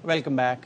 Welcome back.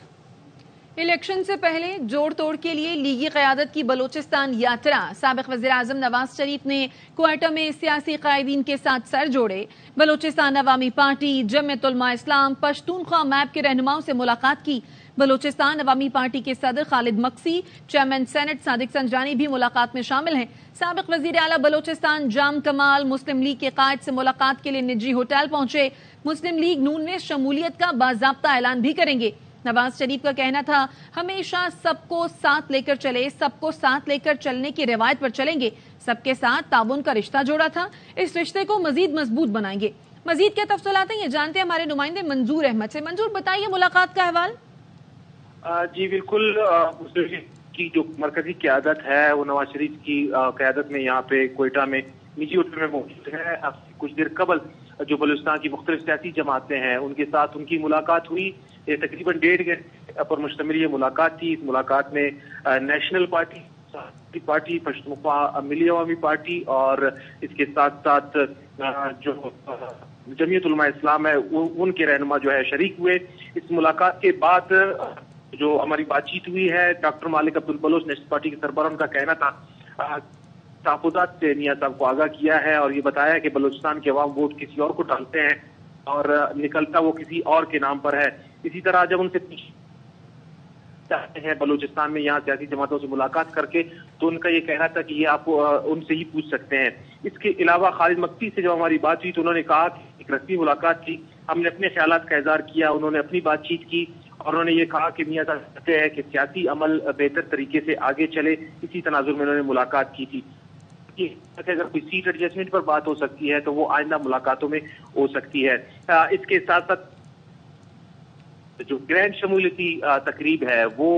Election से पहले जोड़ तोड़ के लिए लीगी क़यादत की बलोचिस्तान यात्रा। साबिक़ वज़ीर-ए-आज़म नवाज शरीफ ने क्वेटा में सियासी कायदीन के साथ सर जोड़े। बलोचिस्तान अवामी पार्टी, जमीयत उलमा इस्लाम, पश्तूनख्वा मैप के रहनुमाओं से मुलाकात की। बलोचिस्तान अवामी पार्टी के सदर खालिद मक्सी, चेयरमैन सेनेट सादिक संजानी भी मुलाकात में शामिल हैं। साबिक़ वज़ीर आला बलोचिस्तान जाम कमाल मुस्लिम लीग के कायद से मुलाकात के लिए निजी होटल पहुंचे। मुस्लिम लीग नून में शमूलियत का बाज़ाब्ता ऐलान भी करेंगे। नवाज शरीफ का कहना था, हमेशा सबको साथ लेकर चले, सबको साथ लेकर चलने की रिवायत पर चलेंगे। सबके साथ ताउन का रिश्ता जोड़ा था, इस रिश्ते को मजीद मजबूत बनाएंगे। मजीद क्या तफसीलात हैं ये जानते हैं हमारे नुमाइंदे मंजूर अहमद से। मंजूर, बताइए मुलाकात का अहवाल। जी बिल्कुल, मुस्लिम लीग की जो मरकजी क़यादत है वो नवाज शरीफ की क़यादत में यहाँ पे क्वेटा में निजी होटल में मौजूद है। कुछ देर कबल जो बलूचिस्तान की मुख्तलिफ सियासी जमातें हैं उनके साथ उनकी मुलाकात हुई। ये तकरीबन 1.5 घंटे पर मुश्तमिल ये मुलाकात थी। इस मुलाकात में नेशनल पार्टी, पश्तूनख्वा मिली अवामी पार्टी और इसके साथ साथ जो जमीयत उलमा इस्लाम है उनके रहनुमा जो है शरीक हुए। इस मुलाकात के बाद जो हमारी बातचीत हुई है, डॉक्टर मालिक अब्दुल बलोच नेशनल पार्टी के सरबराह, उनका कहना था तहफ़्फ़ुज़ात से मियां साहब को आगाह किया है और ये बताया कि बलूचिस्तान के अवाम वोट किसी और को डालते हैं और निकलता वो किसी और के नाम पर है। इसी तरह जब उनसे चाहते हैं बलूचिस्तान में यहाँ सियासी जमातों से मुलाकात करके, तो उनका ये कहना था कि ये आप उनसे ही पूछ सकते हैं। इसके अलावा खालिद मक्सी से जब हमारी बात हुई तो उन्होंने कहा कि एक रस्मी मुलाकात थी, हमने अपने ख्यालात का इज़हार किया, उन्होंने अपनी बातचीत की और उन्होंने ये कहा कि मियां साहब चाहते हैं कि सियासी अमल बेहतर तरीके से आगे चले। इसी तनाजुर में उन्होंने मुलाकात की थी। अगर कोई सीट एडजस्टमेंट पर बात हो सकती है तो वो आइंदा मुलाकातों में हो सकती है। इसके साथ साथ जो ग्रैंड शमूलियती तकरीब है वो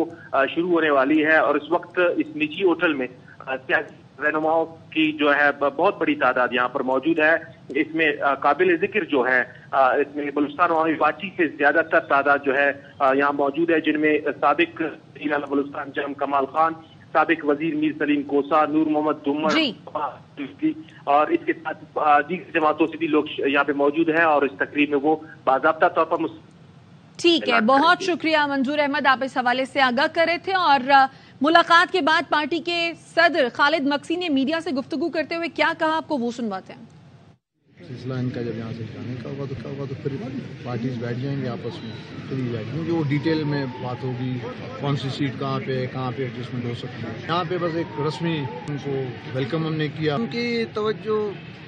शुरू होने वाली है और इस वक्त इस निजी होटल में सियासी रहनुमाओं की जो है बहुत बड़ी तादाद यहाँ पर मौजूद है। इसमें काबिल जिक्र जो है इसमें बलूचिस्तान अवामी पार्टी से ज्यादातर तादाद जो है यहाँ मौजूद है, जिनमें साबिक वज़ीर आला बलूचिस्तान जाम कमाल खान, साबिक वजीर मीर सलीम कोसा, नूर मोहम्मद दुम्मर और इसके साथ दीगर जमातों से भी लोग यहाँ पे मौजूद हैं और इस तकरीब में वो बाज़ाब्ता तौर पर ठीक है। बहुत शुक्रिया मंजूर अहमद, आप इस हवाले से आगाह कर रहे थे। और मुलाकात के बाद पार्टी के सदर खालिद मक्सी ने मीडिया से गुफ्तगू करते हुए क्या कहा, आपको वो सुनवाते हैं। सिलसिला इनका जब यहाँ से जाने का होगा तो क्या होगा, तो फिर पार्टीज बैठ जाएंगे आपस में, फिर बैठ जाएंगे, वो डिटेल में बात होगी कौन सी सीट कहाँ पे एडजस्टमेंट हो सकती है। यहाँ पे बस एक रस्मी उनको वेलकम हमने किया। उनकी तवज्जो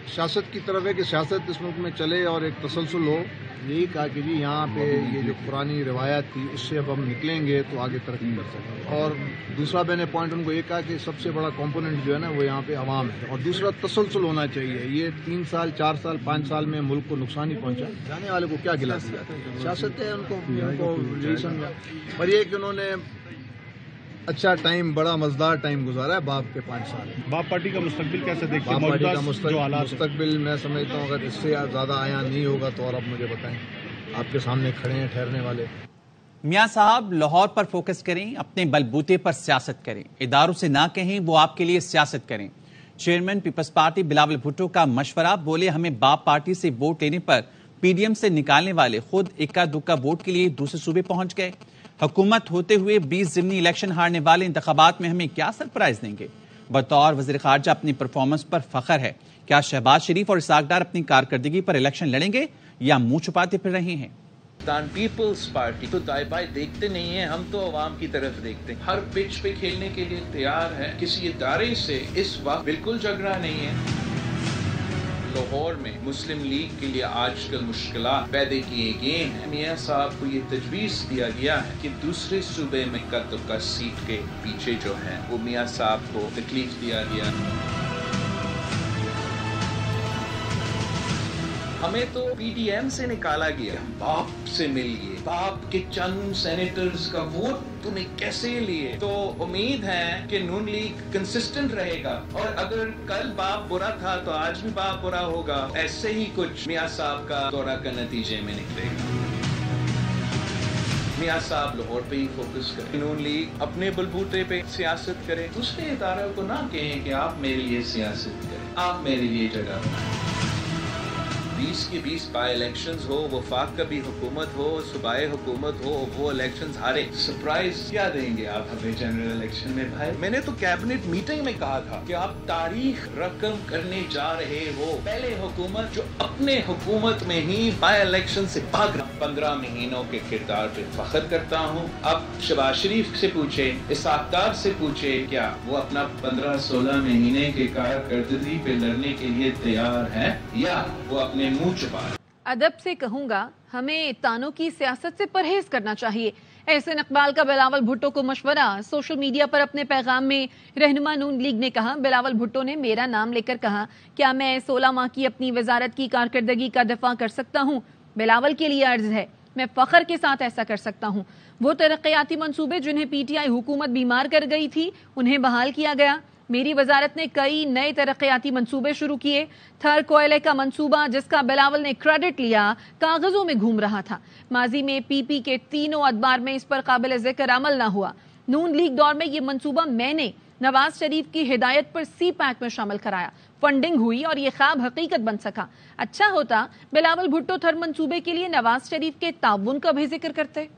सियासत की तरफ है कि सियासत इस मुल्क में चले और एक तसलसल हो। यही कहा कि जी यहाँ पे ये जो पुरानी रिवायत थी उससे अब हम निकलेंगे तो आगे तरक्की कर सकते हैं। और दूसरा मैंने पॉइंट उनको ये कहा कि सबसे बड़ा कंपोनेंट जो है ना वो यहाँ पे अवाम है और दूसरा तसलसल होना चाहिए। ये 3 साल 4 साल 5 साल में मुल्क को नुकसान ही पहुँचा, जाने वाले को क्या गिला दिया, सियासत है उनको यही समझा। और ये कि उन्होंने अच्छा टाइम, बड़ा मजेदार टाइम गुजारा है बाप के 5 साल। बाप पार्टी का मुस्तकबिल कैसे देखते हैं? बाप पार्टी का मुस्तकबिल मैं समझता हूँ अगर इससे ज़्यादा आया नहीं होगा तो और आप मुझे बताएं, आपके सामने खड़े हैं ठहरने वाले। मियां साहब लाहौर पर फोकस करें, अपने बलबूते पर सियासत करें, इदारों से ना कहें वो आपके लिए सियासत करें। Chairman peoples party Bilawal Bhutto का मशवरा, बोले हमें बाप पार्टी से वोट लेने पर पीडीएम से निकालने वाले खुद इक्का दुक्का वोट के लिए दूसरे सूबे पहुंच गए। हुकूमत होते हुए 20 ज़िमनी इलेक्शन हारने वाले इंतखाबात में हमें क्या सरप्राइज देंगे। बतौर वज़ीर ख़ारजा अपनी परफॉर्मेंस पर फख्र है। क्या शहबाज शरीफ और इसाक डार अपनी कारकर्दगी पर इलेक्शन लड़ेंगे या मुंह छुपाते फिर रहे हैं? पीपल्स पार्टी तो दाएं बाएं देखते नहीं है, हम तो अवाम की तरफ देखते हैं। हर पिच पे खेलने के लिए तैयार है, किसी इदारे से इस वक्त बिल्कुल झगड़ा नहीं है। लाहौर में मुस्लिम लीग के लिए आजकल मुश्किलात पैदा किए गए हैं। मियां साहब को ये तजवीज़ दिया गया है कि दूसरे सूबे में इक्का दुक्का सीट के पीछे जो है वो मियां साहब को तकलीफ दिया गया। हमें तो पीडीएम से निकाला गया, बाप से मिल गए, बाप के चंद सेनेटर्स का वोट तूने कैसे लिए। तो उम्मीद है कि नून लीग कंसिस्टेंट रहेगा और अगर कल बाप बुरा था तो आज भी बाप बुरा होगा। ऐसे ही कुछ मियां साहब का दौरा का नतीजे में निकलेगा। मियां साहब लाहौर पे ही फोकस करें, नून लीग अपने बलबूते पे सियासत करे, दूसरे इदारों को ना कहें कि आप मेरे लिए सियासत करें, आप मेरे लिए जगह बनाएं। 20 की 20 बाई इलेक्शंस हो, वफाक का भी हुकूमत हो, सूबाई हुकूमत हो, वो इलेक्शंस हारे, सरप्राइज क्या देंगे आप हमें जनरल इलेक्शन में भाई? मैंने तो कैबिनेट मीटिंग में कहा था कि आप तारीख रकम करने जा रहे हो। पहले हुकूमत जो अपने हुकूमत में ही बाई इलेक्शन से भाग 15 महीनों के किरदार पे फख्र करता हूँ। अब शहबाज शरीफ से पूछे, इसहाक डार से पूछे, क्या वो अपना 15-16 महीने के कारकर्दगी पे लड़ने के लिए तैयार है या वो अपने मुंह छुपा? अदब से कहूंगा, हमें तानों की सियासत से परहेज करना चाहिए। एहसन इकबाल का बिलावल भुट्टो को मशवरा। सोशल मीडिया पर अपने पैगाम में रहनुमा नून लीग ने कहा, बिलावल भुट्टो ने मेरा नाम लेकर कहा, क्या मैं 16 माह की अपनी वजारत की कारकर्दगी का दफा कर सकता हूँ? बिलावल के लिए अर्ज है, मैं फख्र के साथ ऐसा कर सकता हूँ। वो तरक्याती मंसूबे जिन्हें पीटीआई हुकूमत बीमार कर गई थी, उन्हें बहाल किया गया। मेरी वजारत ने कई नए तरक्याती मंसूबे शुरू किए। थर कोयले का मंसूबा, जिसका बिलावल ने क्रेडिट लिया, कागजों में घूम रहा था। माजी में पीपी के तीनों अदबार में इस पर काबिल जिक्र अमल न हुआ। नून लीग दौर में ये मंसूबा मैंने नवाज शरीफ की हिदायत पर सी पैक में शामिल कराया। फंडिंग हुई और ये ख्वाब हकीकत बन सका। अच्छा होता बिलावल भुट्टो थर मंसूबे के लिए नवाज शरीफ के ताउन का भी जिक्र करते।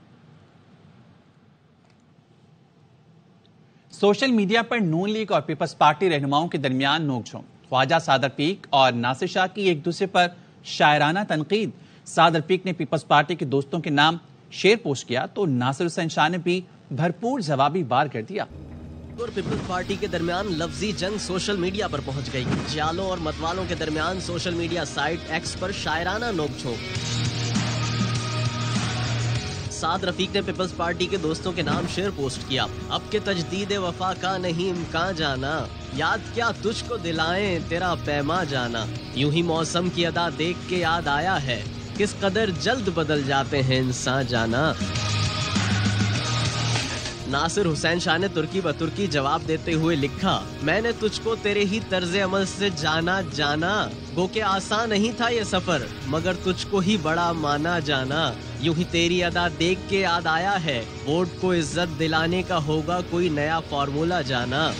सोशल मीडिया पर नून लीग और पीपल्स पार्टी रहनुमाओं के दरमियान नोकझोंक। ख्वाजा सादर पीक और नासिर शाह की एक दूसरे पर शायराना तनकीद। सादर पीक ने पीपल्स पार्टी के दोस्तों के नाम शेर पोस्ट किया तो नासिर हुसैन शाह ने भी भरपूर जवाबी वार कर दिया। और पीपल्स पार्टी के दरमियान लफ्जी जंग सोशल मीडिया पर पहुंच गई। जालों और मतवालों के दरमियान सोशल मीडिया साइट एक्स पर शायराना नोकझोंक। साद रफीक ने पीपल्स पार्टी के दोस्तों के नाम शेर पोस्ट किया। अब के तजदीद वफा का नहीं इम्कान जाना, याद क्या तुझको दिलाएं तेरा पैमा जाना। यूं ही मौसम की अदा देख के याद आया है, किस कदर जल्द बदल जाते हैं इंसान जाना। नासिर हुसैन शाह ने तुर्की ब तुर्की जवाब देते हुए लिखा, मैंने तुझको तेरे ही तर्ज अमल से जाना जाना। गो के आसान नहीं था ये सफर, मगर तुझको ही बड़ा माना जाना। यूं ही तेरी अदा देख के याद आया है, वोट को इज्जत दिलाने का होगा कोई नया फॉर्मूला जाना।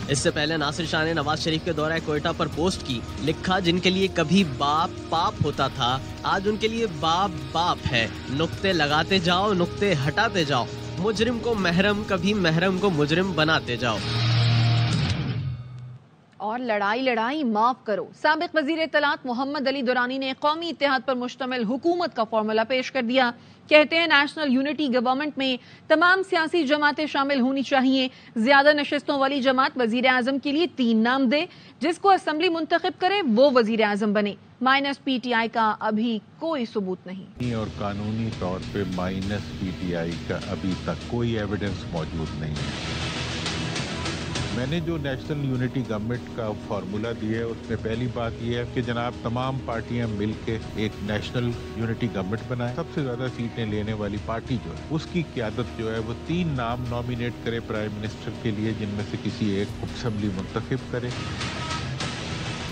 इससे पहले नासिर शाह ने नवाज शरीफ के दौरे कोयटा पर पोस्ट की। लिखा, जिनके लिए कभी बाप पाप होता था, आज उनके लिए बाप बाप है। नुक्ते लगाते जाओ, नुक्ते हटाते जाओ, मुजरिम को महरम, कभी महरम को मुजरिम बनाते जाओ। और लड़ाई लड़ाई माफ करो। साबिक वजीर इत्तलात मोहम्मद अली दुरानी ने कौमी इत्तेहाद पर मुश्तमिल हुकूमत का फॉर्मूला पेश कर दिया। कहते हैं नेशनल यूनिटी गवर्नमेंट में तमाम सियासी जमातें शामिल होनी चाहिए। ज्यादा नशिस्तों वाली जमात वजीर आजम के लिए 3 नाम दे, जिसको असेंबली मुंतखब करे वो वजीर आजम बने। माइनस पीटीआई का अभी कोई सबूत नहीं। और कानूनी तौर पे माइनस पीटीआई का अभी तक कोई एविडेंस मौजूद नहीं है। मैंने जो नेशनल यूनिटी गवर्नमेंट का फार्मूला दिया है, उसमें पहली बात यह है कि जनाब तमाम पार्टियां मिलके एक नेशनल यूनिटी गवर्नमेंट बनाए। सबसे ज्यादा सीटें लेने वाली पार्टी जो है उसकी क़यादत जो है वो 3 नाम नॉमिनेट करे प्राइम मिनिस्टर के लिए, जिनमें से किसी एक को असेंबली मुंतखब करे।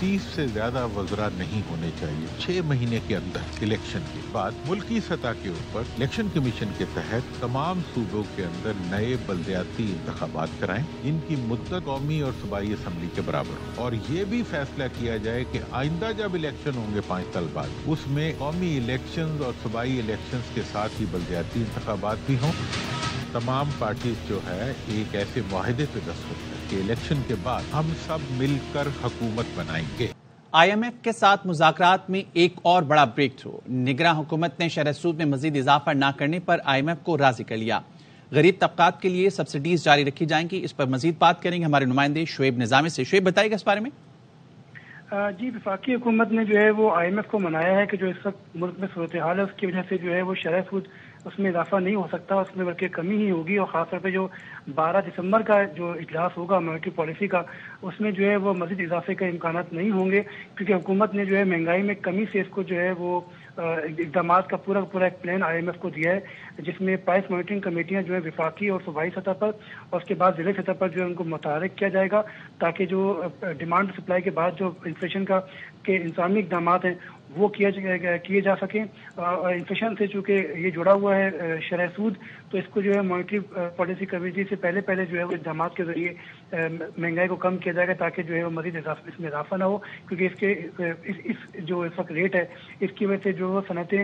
30 से ज्यादा वज़रा नहीं होने चाहिए। 6 महीने के अंदर इलेक्शन के बाद मुल्की सतह के ऊपर इलेक्शन कमीशन के तहत तमाम सूबों के अंदर नए बल्दियाती इंतखाबात कराएं, इनकी मुद्दत कौमी और सूबाई असेंबली के बराबर हो। और ये भी फैसला किया जाए कि आइंदा जब इलेक्शन होंगे 5 साल बाद, उसमें कौमी इलेक्शन और सूबाई इलेक्शन के साथ ही बल्दियाती इंतखाबात भी हों। तमाम पार्टी जो है एक ऐसे मुआहदे पे दस्तखत कि इलेक्शन के बाद हम सब मिलकर हुकूमत बनाएंगे। IMF के साथ मुज़ाकरात में एक और बड़ा ब्रेक थ्रू। निगरां हुकूमत ने शरह सूद में मजीद इजाफा न करने पर IMF को राजी कर लिया। गरीब तबकात के लिए सब्सिडीज जारी रखी जाएंगी। इस पर मजीद बात करेंगे हमारे नुमाइंदे शुएब निजामी से। शुएब, बताइएगा इस बारे में। जी, वफाकी हुकूमत ने जो है वो IMF को मनाया है कि जो इस वक्त मुल्क में सूरत हाल है उसकी वजह से जो है वो शरह सूद उसमें इजाफा नहीं हो सकता, उसमें बल्कि कमी ही होगी। और ख़ासतौर पे जो 12 दिसंबर का जो इजलास होगा मॉनेटरी पॉलिसी का, उसमें जो है वो मज़ीद इजाफे के इम्कान नहीं होंगे, क्योंकि हुकूमत ने जो है महंगाई में कमी से इसको जो है वो इक़दाम का पूरा एक प्लान IMF को दिया है, जिसमें प्राइस मॉनिटरिंग कमेटियां जो है वफाकी और सूबाई सतह पर और उसके बाद ज़िले सतह पर जो है उनको मुतहरिक किया जाएगा, ताकि जो डिमांड सप्लाई के बाद जो इन्फ्लेशन का के इंसानी इक़दाम हैं वो किए जा सकें। इन्फ्लेशन से चूँकि ये जुड़ा हुआ है शरह सूद, तो इसको जो है मॉनेटरी पॉलिसी कमेटी से पहले जो है वो इक़दाम के जरिए महंगाई को कम किया जाएगा ताकि जो है वो मजीद इसमें इजाफा ना हो, क्योंकि इसके इस जो इस वक्त रेट है इसकी वजह से जो सनतें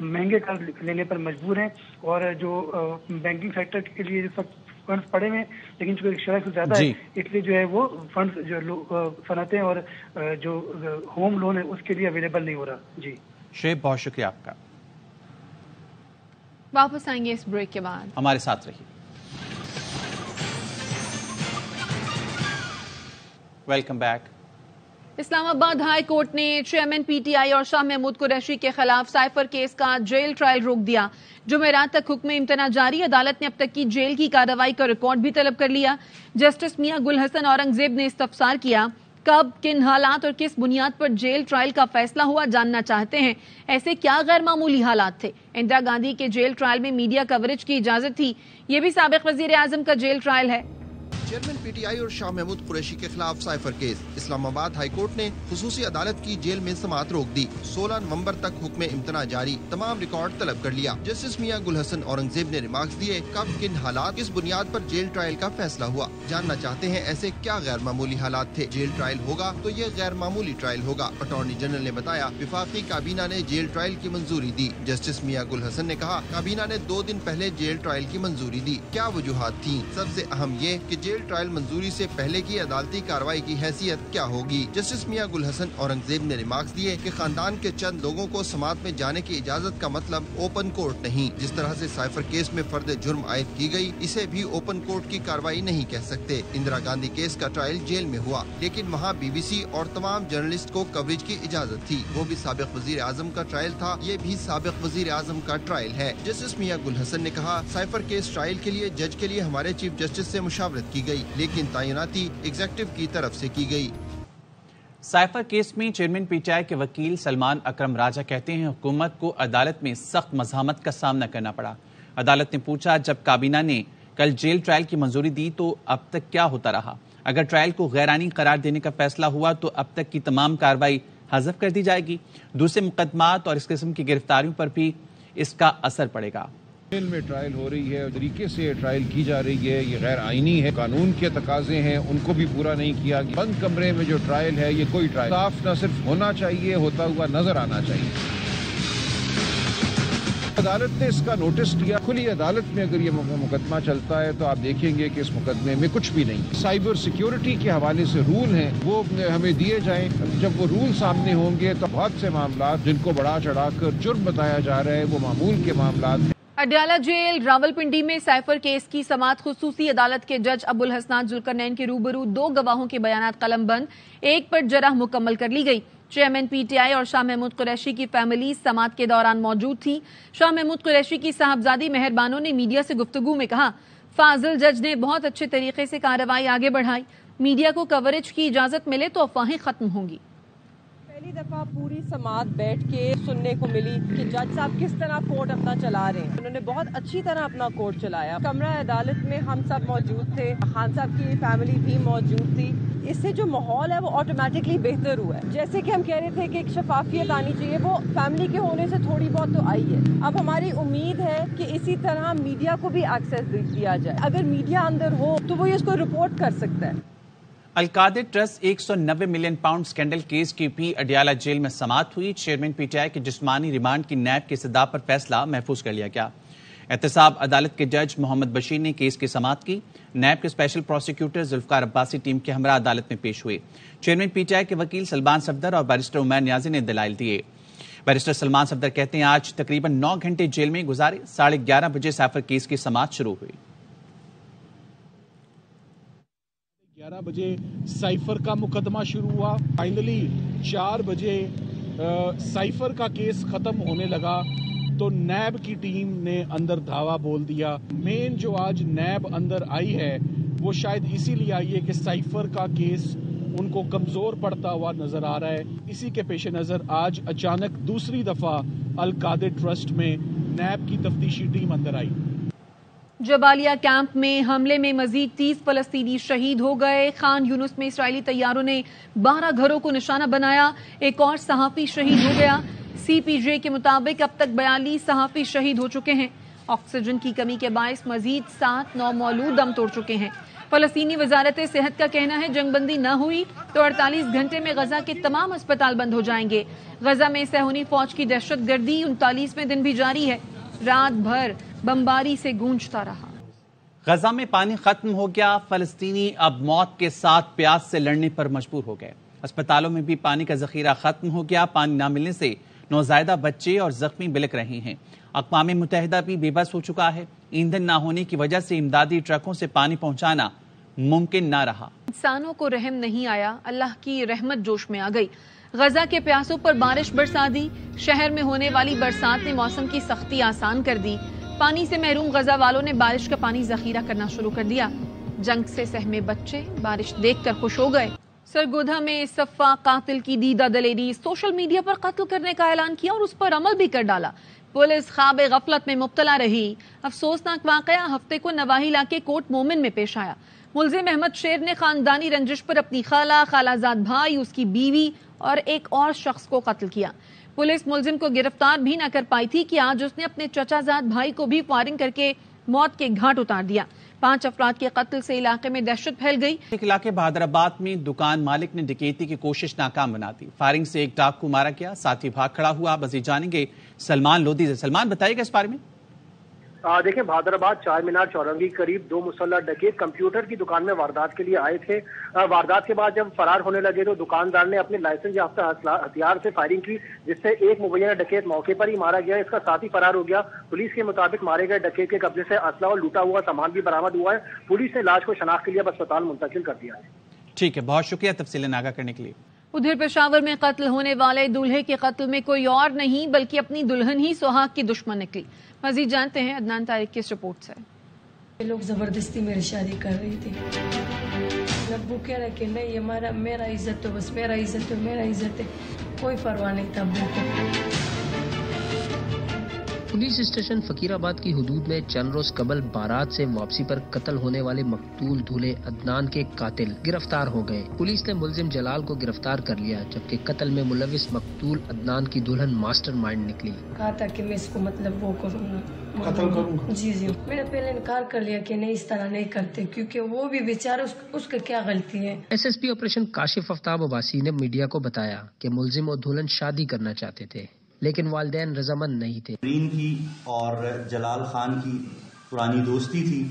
महंगे कर्ज लेने पर मजबूर हैं, और जो बैंकिंग सेक्टर के लिए इस वक्त फंड्स पड़े हुए हैं, लेकिन चूंकि शरह ज्यादा है इसलिए जो है वो फंड्स जो सनतें और जो होम लोन है उसके लिए अवेलेबल नहीं हो रहा। जी शेब, बहुत शुक्रिया आपका। वापस आएंगे इस ब्रेक के बाद, हमारे साथ रहिए। Welcome back. Islamabad high court ने चेयरमैन पीटीआई और शाह महमूद कुरैशी के खिलाफ साइफर केस का जेल ट्रायल रोक दिया। जुमेरात तक हुक्म इम्तना जारी। अदालत ने अब तक की जेल की कार्रवाई का रिकॉर्ड भी तलब कर लिया। जस्टिस मियां गुल हसन औरंगजेब ने इस्तफसार किया, कब, किन हालात और किस बुनियाद पर जेल ट्रायल का फैसला हुआ जानना चाहते हैं। ऐसे क्या गैर मामूली हालात थे? इंदिरा गांधी के जेल ट्रायल में मीडिया कवरेज की इजाजत थी। ये भी साबिक वजीर आजम का जेल ट्रायल है। चेयरमैन पीटीआई और शाह महमूद कुरैशी के खिलाफ cipher case. Islamabad high court ने खुसूसी अदालत की जेल में समाअत रोक दी। 16 नवंबर तक हुक्म इम्तना जारी। तमाम रिकॉर्ड तलब कर लिया। जस्टिस मियां गुल हसन औरंगजेब ने रिमार्क्स दिए, कब, किन हालात, किस बुनियाद पर जेल ट्रायल का फैसला हुआ जानना चाहते हैं। ऐसे क्या गैर मामूली हालात थे? जेल ट्रायल होगा तो ये गैर मामूली ट्रायल होगा। अटॉर्नी जनरल ने बताया, विफाकी काबीना ने जेल ट्रायल की मंजूरी दी। जस्टिस मियां गुल हसन ने कहा, काबीना ने 2 दिन पहले जेल ट्रायल की मंजूरी दी। क्या वजूहात थी? सबसे अहम ये कि जेल ट्रायल मंजूरी से पहले की अदालती कार्रवाई की हैसियत क्या होगी। जस्टिस मियां गुल हसन औरंगजेब ने रिमार्क्स दिए कि खानदान के चंद लोगों को समाअत में जाने की इजाजत का मतलब ओपन कोर्ट नहीं। जिस तरह से साइफर केस में फर्द जुर्म आयद की गई, इसे भी ओपन कोर्ट की कार्रवाई नहीं कह सकते। इंदिरा गांधी केस का ट्रायल जेल में हुआ, लेकिन वहाँ BBC और तमाम जर्नलिस्ट को कवरेज की इजाजत थी। वो भी साबिक वजीर आजम का ट्रायल था, ये भी साबिक वजीर आजम का ट्रायल है। जस्टिस मियां गुल हसन ने कहा, साइफर केस ट्रायल के लिए जज के लिए हमारे चीफ जस्टिस से मुशावरत की गई, लेकिन तैनाती एग्जीक्यूटिव की तरफ से की गई। साइफर केस में चेयरमैन पीटीआई के वकील सलमान अकरम राजा कहते हैं, हुकूमत को अदालत में सख्त मज़ाहमत का सामना करना पड़ा। अदालत ने पूछा, जब काबीना ने कल जेल ट्रायल की मंजूरी दी तो अब तक क्या होता रहा? अगर ट्रायल को गैरानी करार देने का फैसला हुआ तो अब तक की तमाम कार्रवाई हज़फ कर दी जाएगी। दूसरे मुकदमात और इस किस्म की गिरफ्तारियों पर भी इसका असर पड़ेगा। जेल में ट्रायल हो रही है, तरीके से ट्रायल की जा रही है, ये गैर आईनी है। कानून के तकाजे हैं, उनको भी पूरा नहीं किया गया। बंद कमरे में जो ट्रायल है, ये कोई ट्रायल साफ न सिर्फ होना चाहिए, होता हुआ नजर आना चाहिए। अदालत ने इसका नोटिस लिया। खुली अदालत में अगर ये मुकदमा चलता है तो आप देखेंगे कि इस मुकदमे में कुछ भी नहीं। साइबर सिक्योरिटी के हवाले से रूल हैं, वो हमें दिए जाएं। जब वो रूल सामने होंगे तो बहुत से मामला जिनको बढ़ा चढ़ाकर जुर्म बताया जा रहा है, वो मामूल के मामला। अडयाला जेल रावलपिंडी में साइफर केस की समाअत खुसूसी अदालत के जज अबुल हसनात जुल्करनैन के रूबरू 2 गवाहों के बयानात कलमबंद, एक पर जरह मुकम्मल कर ली गई। चेयरमैन पीटीआई और शाह महमूद कुरैशी की फैमिली समाअत के दौरान मौजूद थी। शाह महमूद कुरैशी की साहबजादी मेहरबानो ने मीडिया से गुफ्तगू में कहा, फाजिल जज ने बहुत अच्छे तरीके से कार्रवाई आगे बढ़ाई। मीडिया को कवरेज की इजाजत मिले तो अफवाहें खत्म होंगी। पहली दफा पूरी समाअत बैठ के सुनने को मिली कि जज साहब किस तरह कोर्ट अपना चला रहे हैं। उन्होंने बहुत अच्छी तरह अपना कोर्ट चलाया। कमरा अदालत में हम सब मौजूद थे, खान साहब की फैमिली भी मौजूद थी। इससे जो माहौल है वो ऑटोमेटिकली बेहतर हुआ है। जैसे कि हम कह रहे थे कि एक शफाफियत आनी चाहिए, वो फैमिली के होने से थोड़ी बहुत तो आई है। अब हमारी उम्मीद है कि इसी तरह मीडिया को भी एक्सेस दिया जाए। अगर मीडिया अंदर हो तो वो इसको रिपोर्ट कर सकता है। Al-Qadir trust 190 million pound scandal case की भी अडयाला जेल में समाअत हुई। चेयरमैन पीटीआई के जिस्मानी रिमांड की नैब की सदा पर फैसला महफूज कर लिया गया। एहतसाब अदालत के जज मोहम्मद बशीर ने केस की समाअत की। नैब के special prosecutor Zulfiqar Abbasi team के हमरा अदालत में पेश हुए। चेयरमैन पीटीआई के वकील सलमान सफदर और बैरिस्टर उमैर न्याजी ने दलाइल दिए। बैरिस्टर सलमान सफदर कहते हैं, आज तकरीबन 9 घंटे जेल में गुजारे। 11:30 बजे साइफर केस की समाअत शुरू हुई। 11 बजे साइफर का मुकदमा शुरू हुआ। फाइनली 4 बजे साइफर का केस खत्म होने लगा तो नैब की टीम ने अंदर धावा बोल दिया। मेन जो आज नैब अंदर आई है वो शायद इसीलिए आई है कि साइफर का केस उनको कमजोर पड़ता हुआ नजर आ रहा है। इसी के पेश नजर आज अचानक दूसरी दफा अलकादिर ट्रस्ट में नैब की तफ्तीशी टीम अंदर आई। जबालिया कैंप में हमले में मजीद 30 फलस्तीनी शहीद हो गए। खान यूनुस में इस्राएली तैयारों ने 12 घरों को निशाना बनाया। एक और सहाफी शहीद हो गया। CPJ के मुताबिक अब तक 42 सहाफी शहीद हो चुके हैं। ऑक्सीजन की कमी के बायस मजीद 7 नौमौलूद दम तोड़ चुके हैं। فلسطینی وزارت صحت کا کہنا ہے جنگ بندی نہ ہوئی تو 48 گھنٹے میں غزہ کے تمام اسپتال بند ہو جائیں گے۔ غزہ میں صہیونی فوج کی دہشت گردی 39ویں دن بھی جاری ہے، رات بھر بمباری سے گونجتا رہا۔ غزہ میں پانی ختم ہو گیا، فلسطینی اب موت کے ساتھ پیاس سے لڑنے پر مجبور ہو گئے۔ اسپتالوں میں بھی پانی کا ذخیرہ ختم ہو گیا، پانی نہ ملنے سے نوزائیدہ بچے اور زخمی بلک رہے ہیں۔ اقوام متحدہ بھی بے بس ہو چکا ہے، ایندھن نہ ہونے کی وجہ سے امدادی ٹرکوں سے پانی پہنچانا ممکن نہ رہا۔ انسانوں کو رحم نہیں آیا، اللہ کی رحمت جوش میں آ گئی۔ غزہ کے پیاسوں پر بارش برسا دی، شہر میں ہونے والی برسات نے موسم کی سختی آسان کر دی۔ پانی سے محروم غزہ والوں نے بارش کا پانی ذخیرہ کرنا شروع کر دیا۔ جنگ سے سہمے بچے بارش دیکھ کر خوش ہو گئے۔ سرگودھا میں صفا قاتل کی دیدہ دلیری، سوشل میڈیا پر قتل کرنے کا اعلان کیا اور اس پر عمل بھی کر ڈالا۔ پولیس خواب غفلت میں مبتلا رہی۔ افسوسناک واقعہ ہفتے کو نواحی علاقے کوٹ مومن میں پیش آیا۔ ملزم احمد شیر نے خاندانی رنجش پر اپنی خالہ زاد بھائی، اس کی بیوی اور ایک اور شخص کو قتل کیا۔ پولیس ملزم کو گرفتار بھی نہ کر پائی تھی کہ آج اس نے اپنے چچا زاد بھائی کو بھی فائرنگ کر کے موت کے گھاٹ اتار دیا۔ 5 افراد کے قتل سے علاقے میں دہشت پھیل گئی۔ ایک علاقے بہادر آباد میں دکان مالک نے ڈکیتی کی کوشش ناکام بنا دی، فائرنگ سے ایک ڈاکو مارا گیا، ساتھی بھاگ کھڑا ہوا۔ مزید جانیں گے سلمان لودھی سے۔ سلمان بتائیے گا اس بارے میں۔ دیکھیں، بہادر آباد چار مینار چورنگی قریب 2 مسلح ڈکیت کمپیوٹر کی دکان میں واردات کے لیے آئے تھے۔ واردات کے بعد جب فرار ہونے لگے تو دکاندار نے اپنے لائسنس یافتہ ہتھیار سے فائرنگ کی، جس سے ایک مبینہ ڈکیت موقع پر ہی مارا گیا، اس کا ساتھی فرار ہو گیا۔ پولیس کے مطابق مارے گئے ڈکیت کے قبضے سے اسلحہ اور لوٹا ہوا سامان بھی برآمد ہوا ہے۔ پولیس نے لاش کو شناخت کے لیے اسپتال منتقل کر دیا ہے۔ ٹھیک ہے، بہت شکریہ تفصیلیں آگاہ کرنے کے لیے۔ ادھر پشاور میں قتل ہونے والے دولہے کے قتل میں کوئی اور نہیں بلکہ اپنی دلہن ہی سہاگ کی دشمن نکلی۔ مزید جانتے ہیں عدنان طارق کی اس رپورٹ سے۔ یہ لوگ زبردستی میری شادی کر رہی تھی۔ ابو کہہ رہا کہ نہیں، میرا عزت تو بس میرا عزت ہے، میرا عزت ہے، کوئی پرواہ نہیں تھا ابو کو۔ پولیس اسٹیشن فقیر آباد کی حدود میں چند روز قبل بارات سے واپسی پر قتل ہونے والے مقتول دولہے عدنان کے قاتل گرفتار ہو گئے۔ پولیس نے ملزم جلال کو گرفتار کر لیا، جبکہ قتل میں ملوث مقتول عدنان کی دلہن ماسٹر مائنڈ نکلی۔ کہا تھا کہ میں اس کو وہ کروں گا، قتل کروں گا۔ جی میں نے پہلے انکار کر لیا کہ نہیں، اس طرح نہیں کرتے، کیونکہ وہ بھی بیچارہ، اس کا کیا غلطی ہے۔ S S P operation Kashif Aftab Abbasi نے میڈیا کو بتایا کہ ملزم اور دلہن شادی کرنا چاہتے تھے، لیکن والدین رضامند نہیں تھے۔ سمرین کی اور جلال خان کی پرانی دوستی تھی،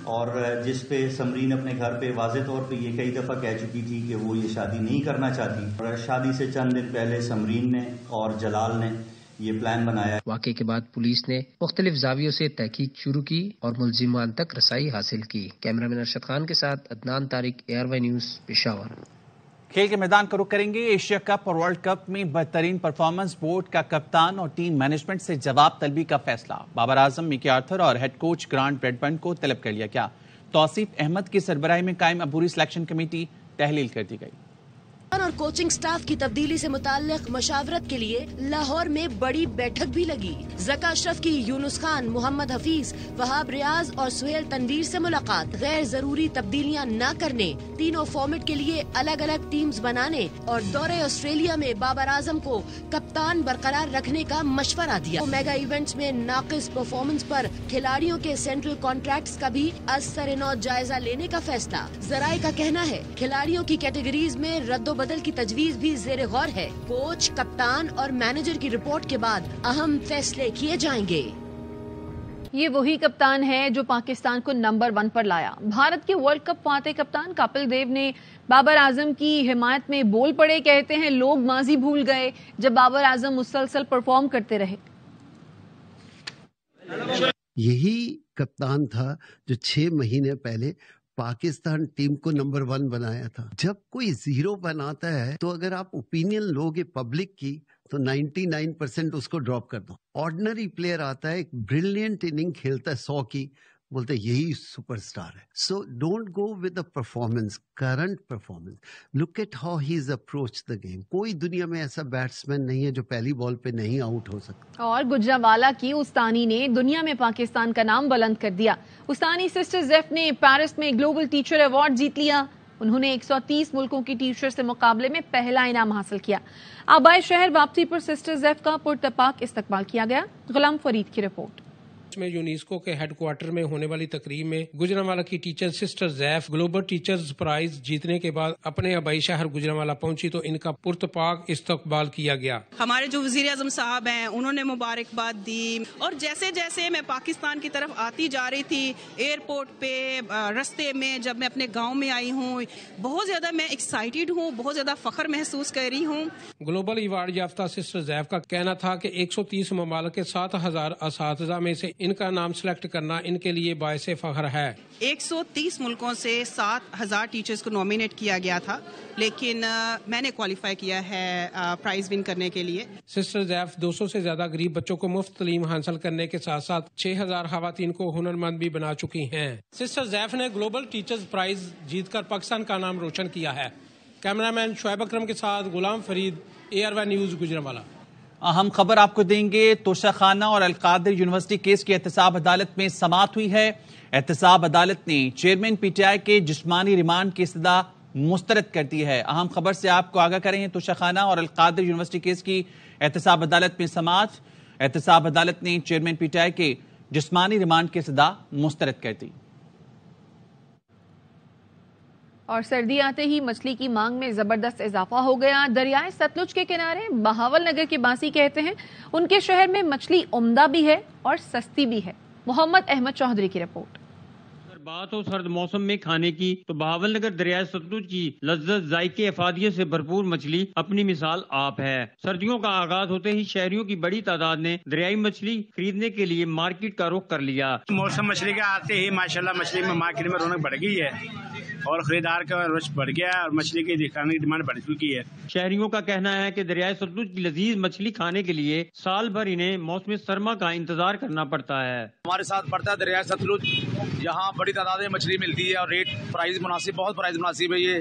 اور جس پہ سمرین اپنے گھر پہ واضح طور پہ یہ کئی دفعہ کہہ چکی تھی کہ وہ یہ شادی نہیں کرنا چاہتی، اور شادی سے چند دن پہلے سمرین نے اور جلال نے یہ پلان بنایا۔ واقعے کے بعد پولیس نے مختلف زاویوں سے تحقیق شروع کی اور ملزمان تک رسائی حاصل کی۔ کیمرہ مین ارشد خان کے ساتھ عدنان طارق، ARY نیوز، پشاور۔ کھیل کے میدان کا رخ کریں گے۔ ایشیا کپ اور ورلڈ کپ میں بہترین پرفارمنس بورڈ کا کپتان اور ٹیم مینجمنٹ سے جواب طلبی کا فیصلہ۔ بابر اعظم، مکی آرتھر اور ہیڈ کوچ گرانٹ بریڈبرن کو طلب کر لیا گیا۔ توصیف احمد کی سربراہی میں قائم عبوری سلیکشن کمیٹی تحلیل کر دی گئی۔ اور کوچنگ سٹاف کی تبدیلی سے متعلق مشاورت کے لیے لاہور میں بڑی بیٹھک بھی لگی۔ زکا اشرف کی یونس خان، محمد حفیظ، وہاب ریاض اور سہیل تنویر سے ملاقات۔ غیر ضروری تبدیلیاں نہ کرنے، تینوں فارمیٹ کے لیے الگ الگ ٹیمز بنانے اور دورے آسٹریلیا میں بابر اعظم کو کپتان برقرار رکھنے کا مشورہ دیا۔ میگا ایونٹس میں ناقص پرفارمنس پر کھلاڑیوں کے سینٹرل کانٹریکٹس کا بھی از سر نو جائزہ لینے کا فیصلہ۔ ذرائع کا کہنا ہے کھلاڑیوں کی کیٹیگریز میں رد و بدل کی تجویز بھی زیر غور ہے۔ کوچ، کپتان اور مینیجر کی رپورٹ کے بعد اہم فیصلے کیے جائیں گے۔ یہ وہی کپتان ہے جو پاکستان کو نمبر 1 پر لایا۔ بھارت کے ورلڈ کپ فاتح کپتان کپل دیو نے بابر اعظم کی حمایت میں بول پڑے۔ کہتے ہیں لوگ ماضی بھول گئے جب بابر اعظم مسلسل پرفارم کرتے رہے۔ یہی کپتان تھا جو 6 مہینے پہلے پاکستان ٹیم کو نمبر 1 بنایا تھا۔ جب کوئی 0 بناتا ہے تو اگر آپ اوپینین لوگے پبلک کی تو 99% اس کو ڈراپ کر دو۔ آرڈنری پلیئر آتا ہے، ایک بریلینٹ اننگ کھیلتا ہے 100 کی، بولتے یہی سپر سٹار ہے۔ So don't go with the performance, current performance, look at how he is approach the game. کوئی دنیا میں ایسا بیٹسمین نہیں ہے جو پہلی بال پہ نہیں آؤٹ ہو سکتا۔ اور گجرانوالہ کی استانی نے دنیا میں پاکستان کا نام بلند کر دیا۔ استانی سسٹر زیف نے پیرس میں گلوبل ٹیچر ایوارڈ جیت لیا۔ انہوں نے 130 ملکوں کی ٹیچر سے مقابلے میں پہلا انعام حاصل کیا۔ آبائی شہر واپسی پر سسٹر زیف کا پرتپاک استقبال کیا گیا۔ غلام فرید کی رپورٹ۔ اس میں یونیسکو کے ہیڈ کوارٹر میں ہونے والی تقریب میں گجرانوالہ کی teacher sister Zeph global teachers prize جیتنے کے بعد اپنے آبائی شہر گجرانوالہ پہنچی تو ان کا پرتپاک استقبال کیا گیا. ہمارے جو وزیر اعظم صاحب ہیں انہوں نے مبارکباد دی، اور جیسے جیسے میں پاکستان کی طرف آتی جا رہی تھی ایئرپورٹ پہ، رستے میں جب میں اپنے گاؤں میں آئی ہوں، بہت زیادہ میں ایکسائٹیڈ ہوں، بہت زیادہ فخر محسوس کر رہی ہوں. گلوبل ایوارڈ یافتہ سسٹر زیف کا کہنا تھا کہ 130 ممالک کے 7000 اساتذہ میں سے ان کا نام سلیکٹ کرنا ان کے لیے باعث فخر ہے. 130 ملکوں سے 7000 ٹیچرز کو نامینیٹ کیا گیا تھا، لیکن میں نے کوالیفائی کیا ہے پرائز ون کرنے کے لیے. سسٹر زیف 200 سے زیادہ غریب بچوں کو مفت تعلیم حاصل کرنے کے ساتھ ساتھ 6000 خواتین کو ہنرمند بھی بنا چکی ہیں. سسٹر زیف نے گلوبل ٹیچرز پرائز جیت کر پاکستان کا نام روشن کیا ہے. کیمرہ مین شعیب اکرم کے ساتھ غلام فرید، ARY نیوز گجرانوالہ. اہم خبر آپ کو دیں گے. توشہ خانہ اور القادر یونیورسٹی کیس کی احتساب عدالت میں سماعت ہوئی ہے. احتساب عدالت نے چیئرمین PTI کے جسمانی ریمانڈ کی استدعا مسترد کر دی ہے. اہم خبر سے آپ کو آگاہ کریں ہیں. توشہ خانہ اور القادر یونیورسٹی کیس کی احتساب عدالت میں سماعت. احتساب عدالت نے چیئرمین PTI کے جسمانی ریمانڈ کی استدعا مسترد کر دی. اور سردی آتے ہی مچھلی کی مانگ میں زبردست اضافہ ہو گیا. دریائے ستلج کے کنارے بہاول نگر کے باسی کہتے ہیں ان کے شہر میں مچھلی عمدہ بھی ہے اور سستی بھی ہے. محمد احمد چودھری کی رپورٹ. بات ہو سرد موسم میں کھانے کی تو بہاول نگر دریائے ستلج کی لذت ذائقے افادیت سے بھرپور مچھلی اپنی مثال آپ ہے. سردیوں کا آغاز ہوتے ہی شہریوں کی بڑی تعداد نے دریائی مچھلی خریدنے کے لیے مارکیٹ کا رخ کر لیا. موسم مچھلی کا آتے ہی ماشاءاللہ مچھلی میں مارکیٹ میں رونق بڑھ گئی ہے اور خریدار کا رش بڑھ گیا ہے اور مچھلی کی دکھانے کی ڈیمانڈ بڑھ چکی ہے. شہریوں کا کہنا ہے کہ دریائے ستلج کی لذیذ مچھلی کھانے کے لیے سال بھر انہیں موسم سرما کا انتظار کرنا پڑتا ہے. ہمارے ساتھ پڑتا ہے دریائے ستلج، یہاں بڑی تعداد میں مچھلی ملتی ہے اور ریٹ پرائز مناسب، بہت پرائز مناسب ہے. یہ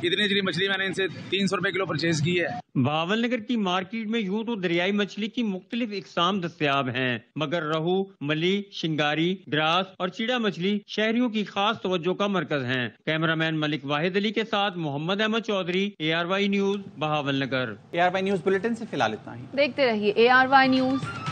اتنی مچھلی میں نے ان سے 300 روپے کلو پرچیز کی ہے. بہاول نگر کی مارکیٹ میں یوں تو دریائی مچھلی کی مختلف اقسام دستیاب ہیں، مگر رہو، ملی، شنگاری، گراس اور چیڑا مچھلی شہریوں کی خاص توجہ کا مرکز ہیں. کیمرہ مین ملک واحد علی کے ساتھ Muhammad Ahmed Chaudhry, ARY news, Bahawalnagar. ARY news bulletin سے فی الحال اتنا ہی. دیکھتے رہیے ARY نیوز.